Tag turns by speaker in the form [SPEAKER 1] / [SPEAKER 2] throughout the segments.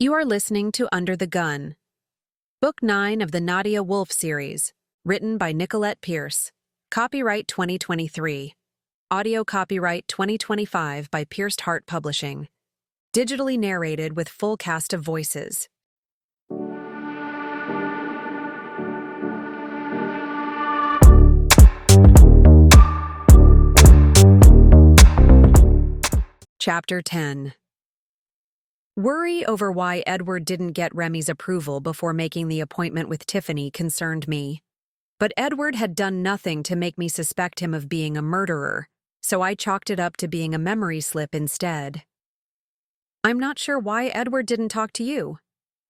[SPEAKER 1] You are listening to Under the Gun, Book 9 of the Nadia Wolf Series, written by Nicolette Pierce. Copyright 2023. Audio copyright 2025 by Pierced Heart Publishing. Digitally narrated with full cast of voices. Chapter 10. Worry over why Edward didn't get Remy's approval before making the appointment with Tiffany concerned me. But Edward had done nothing to make me suspect him of being a murderer, so I chalked it up to being a memory slip instead. "I'm not sure why Edward didn't talk to you,"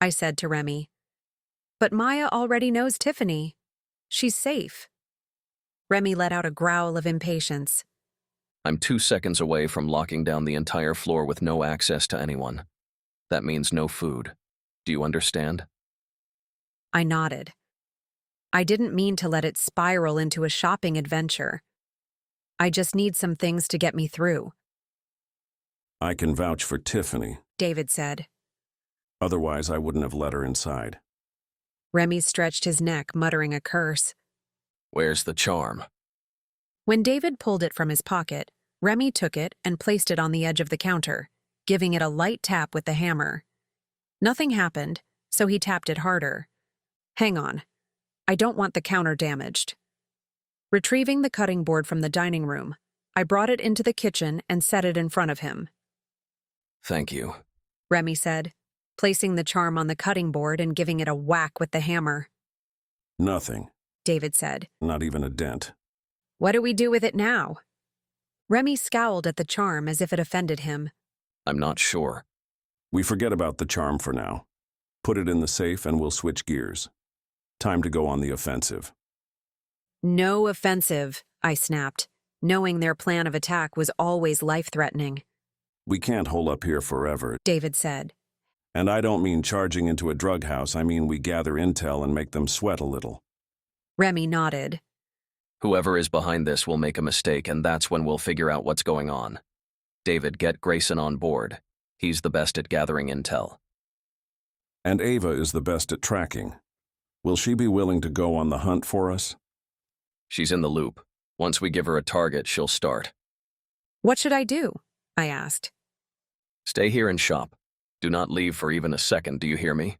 [SPEAKER 1] I said to Remy. "But Maya already knows Tiffany. She's safe." Remy let out a growl of impatience.
[SPEAKER 2] I'm 2 seconds away from locking down the entire floor with no access to anyone. That means no food. Do you understand?
[SPEAKER 1] I nodded. I didn't mean to let it spiral into a shopping adventure. I just need some things to get me through.
[SPEAKER 3] I can vouch for Tiffany.
[SPEAKER 1] David said.
[SPEAKER 3] Otherwise, I wouldn't have let her inside.
[SPEAKER 1] Remy stretched his neck, muttering a curse.
[SPEAKER 2] Where's the charm?
[SPEAKER 1] When David pulled it from his pocket, Remy took it and placed it on the edge of the counter, giving it a light tap with the hammer. Nothing happened, so he tapped it harder. "Hang on. I don't want the counter damaged." Retrieving the cutting board from the dining room, I brought it into the kitchen and set it in front of him.
[SPEAKER 2] Thank you,
[SPEAKER 1] Remy said, placing the charm on the cutting board and giving it a whack with the hammer.
[SPEAKER 3] Nothing.
[SPEAKER 1] David said.
[SPEAKER 3] Not even a dent.
[SPEAKER 1] "What do we do with it now?" Remy scowled at the charm as if it offended him.
[SPEAKER 2] I'm not sure.
[SPEAKER 3] We forget about the charm for now. Put it in the safe and we'll switch gears. Time to go on the offensive.
[SPEAKER 1] "No offensive," I snapped, knowing their plan of attack was always life-threatening.
[SPEAKER 3] We can't hole up here forever,
[SPEAKER 1] David said.
[SPEAKER 3] And I don't mean charging into a drug house, I mean we gather intel and make them sweat a little.
[SPEAKER 1] Remy nodded.
[SPEAKER 2] Whoever is behind this will make a mistake, and that's when we'll figure out what's going on. David, get Grayson on board. He's the best at gathering intel.
[SPEAKER 3] And Ava is the best at tracking. Will she be willing to go on the hunt for us?
[SPEAKER 2] She's in the loop. Once we give her a target, she'll start.
[SPEAKER 1] "What should I do?" I asked.
[SPEAKER 2] Stay here and shop. Do not leave for even a second, do you hear me?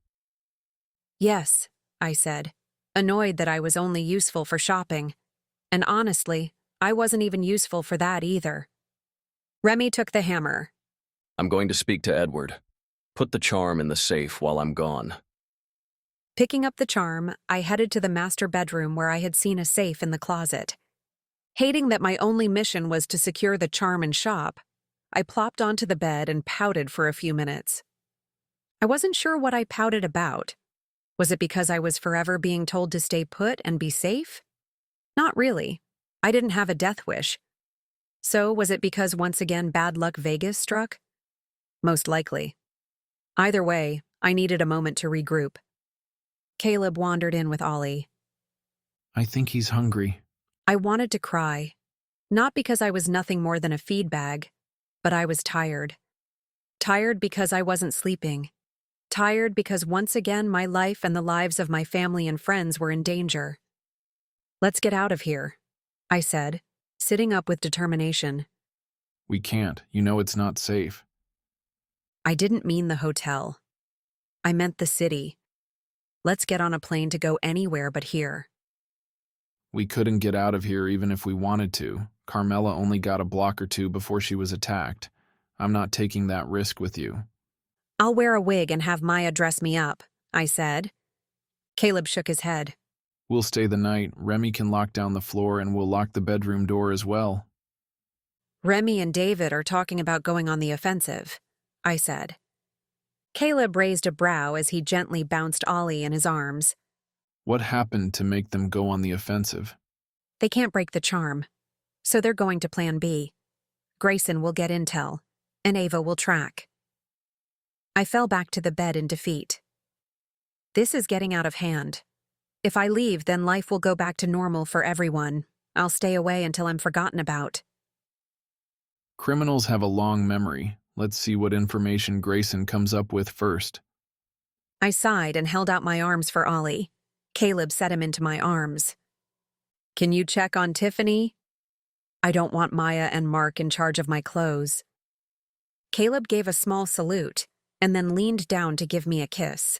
[SPEAKER 1] "Yes," I said, annoyed that I was only useful for shopping. And honestly, I wasn't even useful for that either. Remy took the hammer.
[SPEAKER 2] I'm going to speak to Edward. Put the charm in the safe while I'm gone.
[SPEAKER 1] Picking up the charm, I headed to the master bedroom where I had seen a safe in the closet. Hating that my only mission was to secure the charm and shop, I plopped onto the bed and pouted for a few minutes. I wasn't sure what I pouted about. Was it because I was forever being told to stay put and be safe? Not really. I didn't have a death wish. So was it because once again bad luck Vegas struck? Most likely. Either way, I needed a moment to regroup. Caleb wandered in with Ollie.
[SPEAKER 4] "I think he's hungry."
[SPEAKER 1] I wanted to cry. Not because I was nothing more than a feed bag, but I was tired. Tired because I wasn't sleeping. Tired because once again my life and the lives of my family and friends were in danger. "Let's get out of here," I said, sitting up with determination.
[SPEAKER 4] "We can't. You know it's not safe."
[SPEAKER 1] I didn't mean the hotel. I meant the city. Let's get on a plane to go anywhere but here.
[SPEAKER 4] "We couldn't get out of here even if we wanted to. Carmela only got a block or two before she was attacked. I'm not taking that risk with you."
[SPEAKER 1] "I'll wear a wig and have Maya dress me up," I said. Caleb shook his head.
[SPEAKER 4] "We'll stay the night. Remy can lock down the floor and we'll lock the bedroom door as well."
[SPEAKER 1] "Remy and David are talking about going on the offensive," I said. Caleb raised a brow as he gently bounced Ollie in his arms.
[SPEAKER 4] "What happened to make them go on the offensive?"
[SPEAKER 1] "They can't break the charm, so they're going to plan B. Grayson will get intel, and Ava will track." I fell back to the bed in defeat. This is getting out of hand. If I leave, then life will go back to normal for everyone. I'll stay away until I'm forgotten about.
[SPEAKER 4] "Criminals have a long memory. Let's see what information Grayson comes up with first."
[SPEAKER 1] I sighed and held out my arms for Ollie. Caleb set him into my arms. Can you check on Tiffany? I don't want Maya and Mark in charge of my clothes. Caleb gave a small salute and then leaned down to give me a kiss.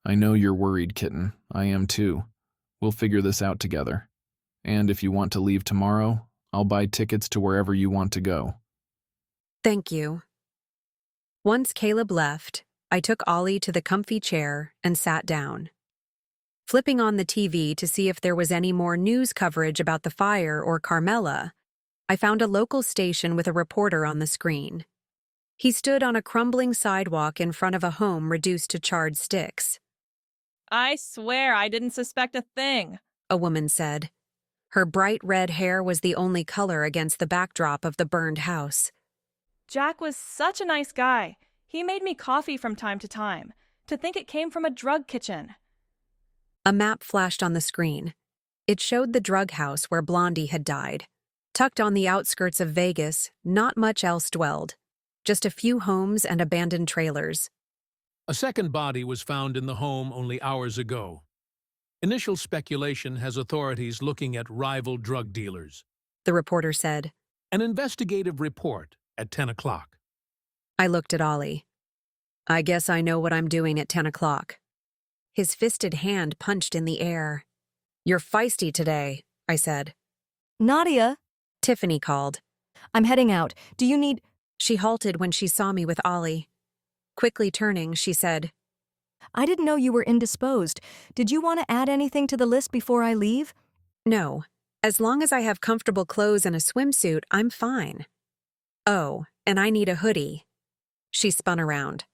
[SPEAKER 4] I know you're worried, kitten. I am too. We'll figure this out together. And if you want to leave tomorrow, I'll buy tickets to wherever you want to go.
[SPEAKER 1] Thank you. Once Caleb left, I took Ollie to the comfy chair and sat down. Flipping on the TV to see if there was any more news coverage about the fire or Carmela, I found a local station with a reporter on the screen. He stood on a crumbling sidewalk in front of a home reduced to charred sticks.
[SPEAKER 5] I swear I didn't suspect a thing,
[SPEAKER 1] A woman said. Her bright red hair was the only color against the backdrop of the burned house.
[SPEAKER 5] Jack was such a nice guy. He made me coffee from time to time. To think it came from a drug kitchen.
[SPEAKER 1] A map flashed on the screen. It showed the drug house where Blondie had died. Tucked on the outskirts of Vegas, not much else dwelled. Just a few homes and abandoned trailers.
[SPEAKER 6] A second body was found in the home only hours ago. Initial speculation has authorities looking at rival drug dealers.
[SPEAKER 1] The reporter said.
[SPEAKER 6] An investigative report at 10 o'clock.
[SPEAKER 1] I looked at Ollie. I guess I know what I'm doing at 10 o'clock. His fisted hand punched in the air. You're feisty today, I said.
[SPEAKER 7] Nadia,
[SPEAKER 1] Tiffany called.
[SPEAKER 7] I'm heading out. Do you need...
[SPEAKER 1] She halted when she saw me with Ollie. Quickly turning, she said,
[SPEAKER 7] I didn't know you were indisposed. Did you want to add anything to the list before I leave?
[SPEAKER 1] No. As long as I have comfortable clothes and a swimsuit, I'm fine. Oh, and I need a hoodie. She spun around.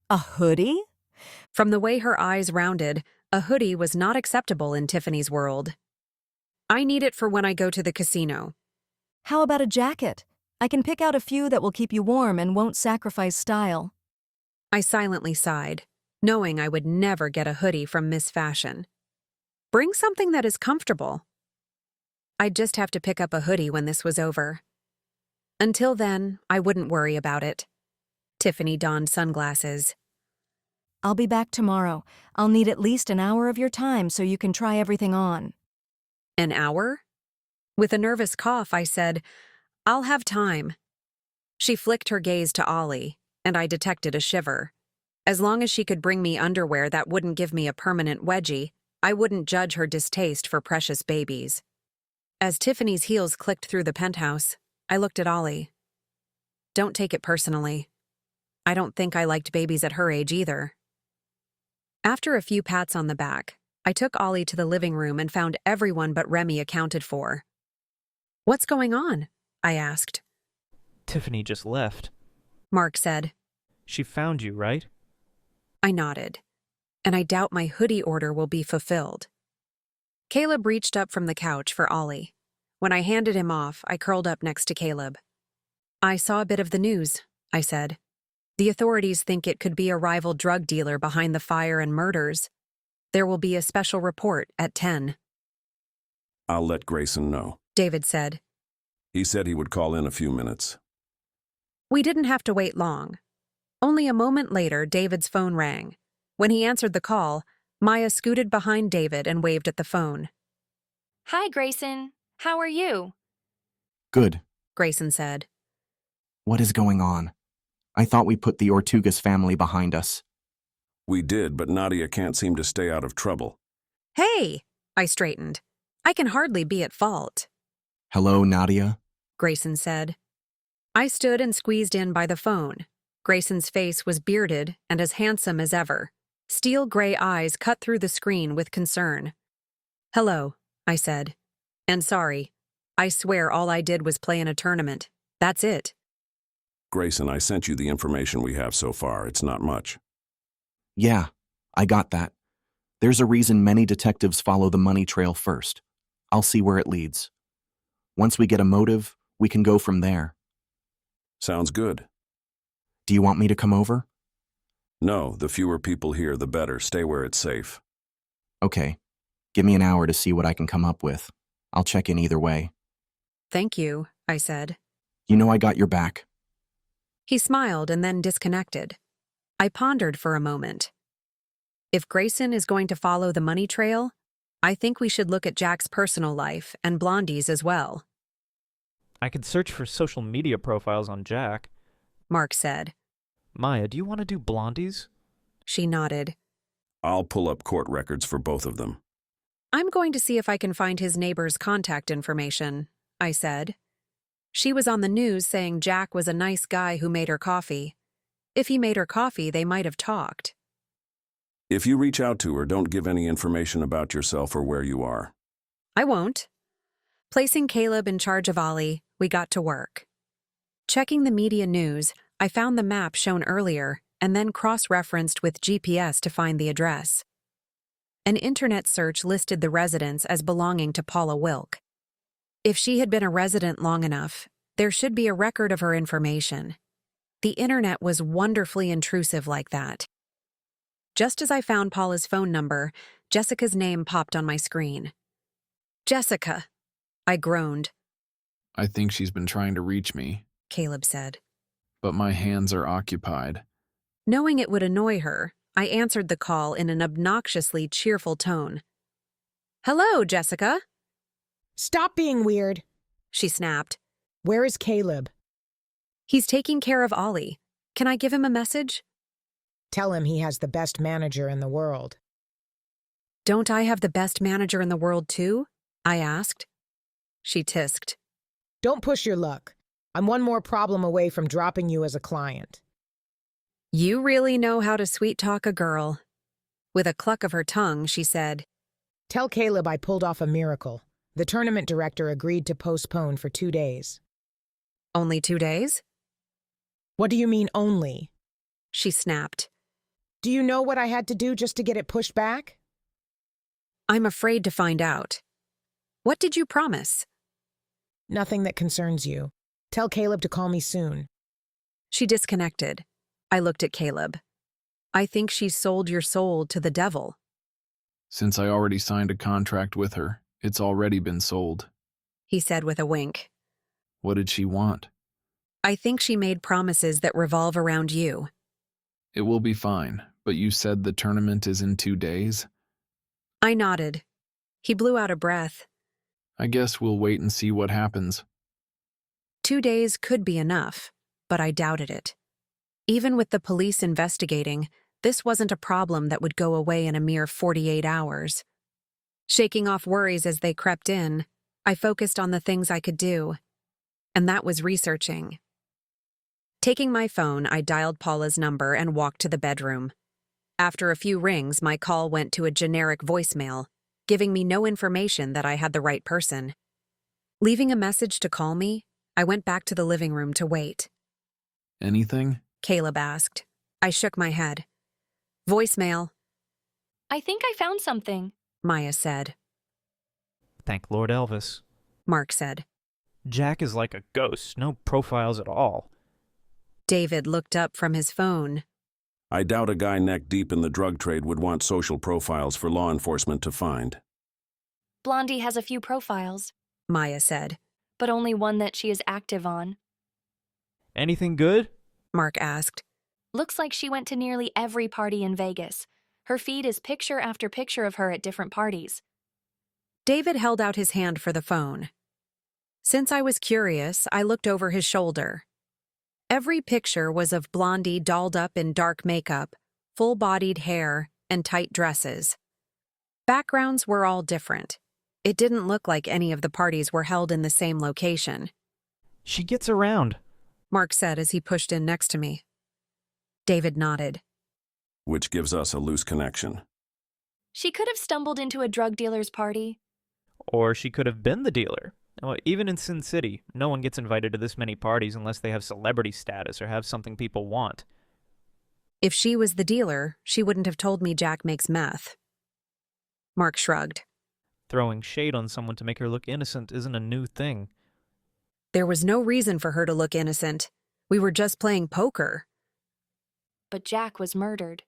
[SPEAKER 7] A hoodie?
[SPEAKER 1] From the way her eyes rounded, a hoodie was not acceptable in Tiffany's world. I need it for when I go to the casino.
[SPEAKER 7] How about a jacket? I can pick out a few that will keep you warm and won't sacrifice style.
[SPEAKER 1] I silently sighed, knowing I would never get a hoodie from Miss Fashion. Bring something that is comfortable. I'd just have to pick up a hoodie when this was over. Until then, I wouldn't worry about it. Tiffany donned sunglasses.
[SPEAKER 7] I'll be back tomorrow. I'll need at least an hour of your time so you can try everything on.
[SPEAKER 1] An hour? With a nervous cough, I said, I'll have time. She flicked her gaze to Ollie, and I detected a shiver. As long as she could bring me underwear that wouldn't give me a permanent wedgie, I wouldn't judge her distaste for precious babies. As Tiffany's heels clicked through the penthouse, I looked at Ollie. Don't take it personally. I don't think I liked babies at her age either. After a few pats on the back, I took Ollie to the living room and found everyone but Remy accounted for. What's going on? I asked.
[SPEAKER 8] Tiffany just left.
[SPEAKER 1] Mark said.
[SPEAKER 8] She found you, right?
[SPEAKER 1] I nodded. And I doubt my hoodie order will be fulfilled. Caleb reached up from the couch for Ollie. When I handed him off, I curled up next to Caleb. I saw a bit of the news, I said. The authorities think it could be a rival drug dealer behind the fire and murders. There will be a special report at 10.
[SPEAKER 3] I'll let Grayson know.
[SPEAKER 1] David said.
[SPEAKER 3] He said he would call in a few minutes.
[SPEAKER 1] We didn't have to wait long. Only a moment later, David's phone rang. When he answered the call, Maya scooted behind David and waved at the phone.
[SPEAKER 9] Hi, Grayson. How are you?
[SPEAKER 10] Good.
[SPEAKER 1] Grayson said.
[SPEAKER 10] What is going on? I thought we put the Ortugas family behind us.
[SPEAKER 3] We did, but Nadia can't seem to stay out of trouble.
[SPEAKER 1] Hey! I straightened. I can hardly be at fault.
[SPEAKER 10] Hello, Nadia?
[SPEAKER 1] Grayson said. I stood and squeezed in by the phone. Grayson's face was bearded and as handsome as ever. Steel gray eyes cut through the screen with concern. Hello, I said. And sorry. I swear all I did was play in a tournament. That's it.
[SPEAKER 3] Grayson, I sent you the information we have so far. It's not much.
[SPEAKER 10] Yeah, I got that. There's a reason many detectives follow the money trail first. I'll see where it leads. Once we get a motive, we can go from there.
[SPEAKER 3] Sounds good.
[SPEAKER 10] Do you want me to come over?
[SPEAKER 3] No, the fewer people here, the better. Stay where it's safe.
[SPEAKER 10] Okay. Give me an hour to see what I can come up with. I'll check in either way.
[SPEAKER 1] Thank you, I said.
[SPEAKER 10] You know I got your back.
[SPEAKER 1] He smiled and then disconnected. I pondered for a moment. If Grayson is going to follow the money trail, I think we should look at Jack's personal life and Blondie's as well,
[SPEAKER 8] I could search for social media profiles on Jack.
[SPEAKER 1] Mark said.
[SPEAKER 8] Maya, do you want to do Blondie's?
[SPEAKER 1] She nodded.
[SPEAKER 3] I'll pull up court records for both of them.
[SPEAKER 1] I'm going to see if I can find his neighbor's contact information, I said. She was on the news saying Jack was a nice guy who made her coffee. If he made her coffee, they might have talked.
[SPEAKER 3] If you reach out to her, don't give any information about yourself or where you are.
[SPEAKER 1] I won't. Placing Caleb in charge of Ollie, we got to work. Checking the media news, I found the map shown earlier and then cross-referenced with GPS to find the address. An internet search listed the residence as belonging to Paula Wilk. If she had been a resident long enough, there should be a record of her information. The internet was wonderfully intrusive like that. Just as I found Paula's phone number, Jessica's name popped on my screen. Jessica, I groaned.
[SPEAKER 4] I think she's been trying to reach me,
[SPEAKER 1] Caleb said.
[SPEAKER 4] but my hands are occupied.
[SPEAKER 1] Knowing it would annoy her, I answered the call in an obnoxiously cheerful tone. Hello, Jessica,
[SPEAKER 11] Stop being weird.
[SPEAKER 1] she snapped.
[SPEAKER 11] Where is Caleb?
[SPEAKER 1] He's taking care of Ollie. Can I give him a message?
[SPEAKER 11] Tell him he has the best manager in the world.
[SPEAKER 1] Don't I have the best manager in the world too? I asked. She tisked.
[SPEAKER 11] Don't push your luck. I'm one more problem away from dropping you as a client.
[SPEAKER 1] You really know how to sweet-talk a girl. With a cluck of her tongue, she said,
[SPEAKER 11] Tell Caleb I pulled off a miracle. The tournament director agreed to postpone for 2 days.
[SPEAKER 1] Only 2 days?
[SPEAKER 11] What do you mean, only?
[SPEAKER 1] She snapped.
[SPEAKER 11] Do you know what I had to do just to get it pushed back?
[SPEAKER 1] I'm afraid to find out. What did you promise?
[SPEAKER 11] Nothing that concerns you. Tell Caleb to call me soon.
[SPEAKER 1] She disconnected. I looked at Caleb. I think she sold your soul to the devil.
[SPEAKER 4] Since I already signed a contract with her, it's already been sold.
[SPEAKER 1] He said with a wink.
[SPEAKER 4] What did she want?
[SPEAKER 1] I think she made promises that revolve around you.
[SPEAKER 4] It will be fine, but you said the tournament is in 2 days?
[SPEAKER 1] I nodded. He blew out a breath.
[SPEAKER 4] I guess we'll wait and see what happens.
[SPEAKER 1] 2 days could be enough, but I doubted it. Even with the police investigating, this wasn't a problem that would go away in a mere 48 hours. Shaking off worries as they crept in, I focused on the things I could do, and that was researching. Taking my phone, I dialed Paula's number and walked to the bedroom. After a few rings, my call went to a generic voicemail, giving me no information that I had the right person. Leaving a message to call me, I went back to the living room to wait.
[SPEAKER 4] Anything?
[SPEAKER 1] Caleb asked. I shook my head. Voicemail,
[SPEAKER 9] I think I found something.
[SPEAKER 1] Maya said.
[SPEAKER 8] Thank Lord Elvis.
[SPEAKER 1] Mark said.
[SPEAKER 8] Jack is like a ghost, no profiles at all.
[SPEAKER 1] David looked up from his phone.
[SPEAKER 3] I doubt a guy neck deep in the drug trade would want social profiles for law enforcement to find.
[SPEAKER 9] Blondie has a few profiles,
[SPEAKER 1] Maya said.
[SPEAKER 9] but only one that she is active on.
[SPEAKER 8] Anything good?
[SPEAKER 1] Mark asked.
[SPEAKER 9] Looks like she went to nearly every party in Vegas. Her feed is picture after picture of her at different parties.
[SPEAKER 1] David held out his hand for the phone. Since I was curious, I looked over his shoulder. Every picture was of Blondie dolled up in dark makeup, full-bodied hair, and tight dresses. Backgrounds were all different. It didn't look like any of the parties were held in the same location.
[SPEAKER 8] She gets around.
[SPEAKER 1] Mark said as he pushed in next to me. David nodded.
[SPEAKER 3] Which gives us a loose connection.
[SPEAKER 9] She could have stumbled into a drug dealer's party.
[SPEAKER 8] Or she could have been the dealer. Well, even in Sin City, no one gets invited to this many parties unless they have celebrity status or have something people want.
[SPEAKER 1] If she was the dealer, she wouldn't have told me Jack makes meth. Mark shrugged.
[SPEAKER 8] Throwing shade on someone to make her look innocent isn't a new thing.
[SPEAKER 1] There was no reason for her to look innocent. We were just playing poker.
[SPEAKER 9] But Jack was murdered.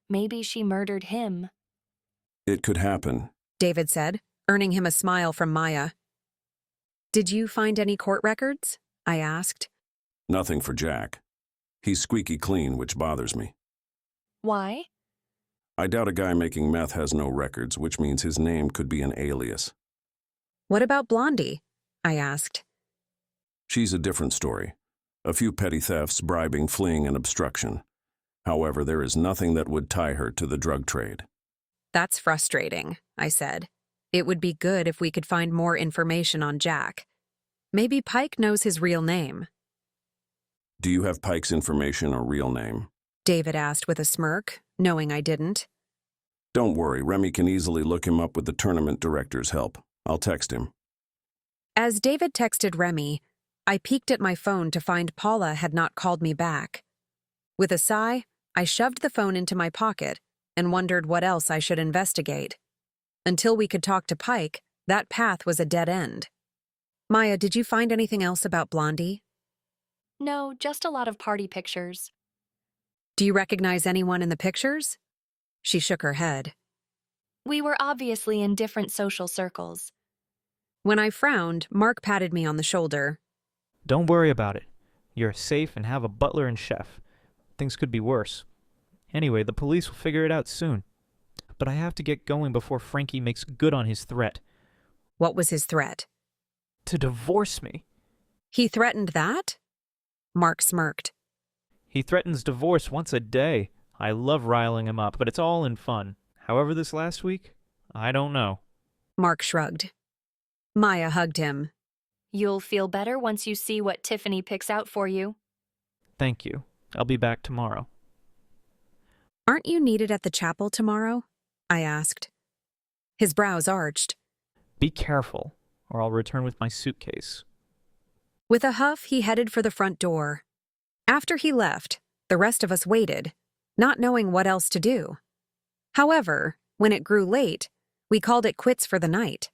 [SPEAKER 9] Maybe she murdered him.
[SPEAKER 3] It could happen.
[SPEAKER 1] David said, earning him a smile from Maya. Did you find any court records? I asked.
[SPEAKER 3] Nothing for Jack. He's squeaky clean, which bothers me.
[SPEAKER 9] Why?
[SPEAKER 3] I doubt a guy making meth has no records, which means his name could be an alias.
[SPEAKER 1] What about Blondie? I asked.
[SPEAKER 3] She's a different story. A few petty thefts, bribing, fleeing, and obstruction. However, there is nothing that would tie her to the drug trade.
[SPEAKER 1] That's frustrating, I said. It would be good if we could find more information on Jack. Maybe Pike knows his real name.
[SPEAKER 3] Do you have Pike's information or real name?
[SPEAKER 1] David asked with a smirk, knowing I didn't.
[SPEAKER 3] Don't worry, Remy can easily look him up with the tournament director's help. I'll text him.
[SPEAKER 1] As David texted Remy, I peeked at my phone to find Paula had not called me back. With a sigh, I shoved the phone into my pocket and wondered what else I should investigate. Until we could talk to Pike, that path was a dead end. Maya, did you find anything else about Blondie?
[SPEAKER 9] No, just a lot of party pictures.
[SPEAKER 1] Do you recognize anyone in the pictures? She shook her head.
[SPEAKER 9] We were obviously in different social circles.
[SPEAKER 1] When I frowned, Mark patted me on the shoulder.
[SPEAKER 8] Don't worry about it. You're safe and have a butler and chef. Things could be worse. Anyway, the police will figure it out soon. But I have to get going before Frankie makes good on his threat.
[SPEAKER 1] What was his threat?
[SPEAKER 8] To divorce me.
[SPEAKER 1] He threatened that? Mark smirked.
[SPEAKER 8] He threatens divorce once a day. I love riling him up, but it's all in fun. However, this last week, I don't know.
[SPEAKER 1] Mark shrugged. Maya hugged him.
[SPEAKER 9] You'll feel better once you see what Tiffany picks out for you.
[SPEAKER 8] Thank you. I'll be back tomorrow.
[SPEAKER 1] Aren't you needed at the chapel tomorrow? I asked. His brows arched.
[SPEAKER 8] Be careful, or I'll return with my suitcase.
[SPEAKER 1] With a huff, he headed for the front door. After he left, the rest of us waited, not knowing what else to do. However, when it grew late, we called it quits for the night.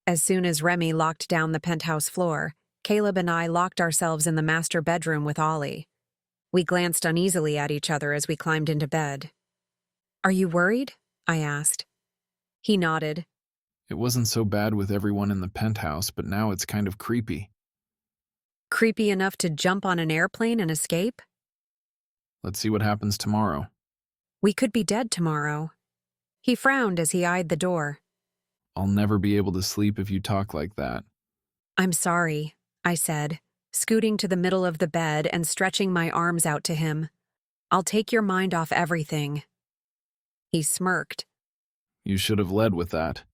[SPEAKER 1] As soon as Remy locked down the penthouse floor, Caleb and I locked ourselves in the master bedroom with Ollie. We glanced uneasily at each other as we climbed into bed. Are you worried? I asked. He nodded.
[SPEAKER 4] It wasn't so bad with everyone in the penthouse, but now it's kind of creepy.
[SPEAKER 1] Creepy enough to jump on an airplane and escape?
[SPEAKER 4] Let's see what happens tomorrow.
[SPEAKER 1] We could be dead tomorrow. He frowned as he eyed the door.
[SPEAKER 4] I'll never be able to sleep if you talk like that.
[SPEAKER 1] I'm sorry, I said, scooting to the middle of the bed and stretching my arms out to him. I'll take your mind off everything. He smirked.
[SPEAKER 4] You should have led with that.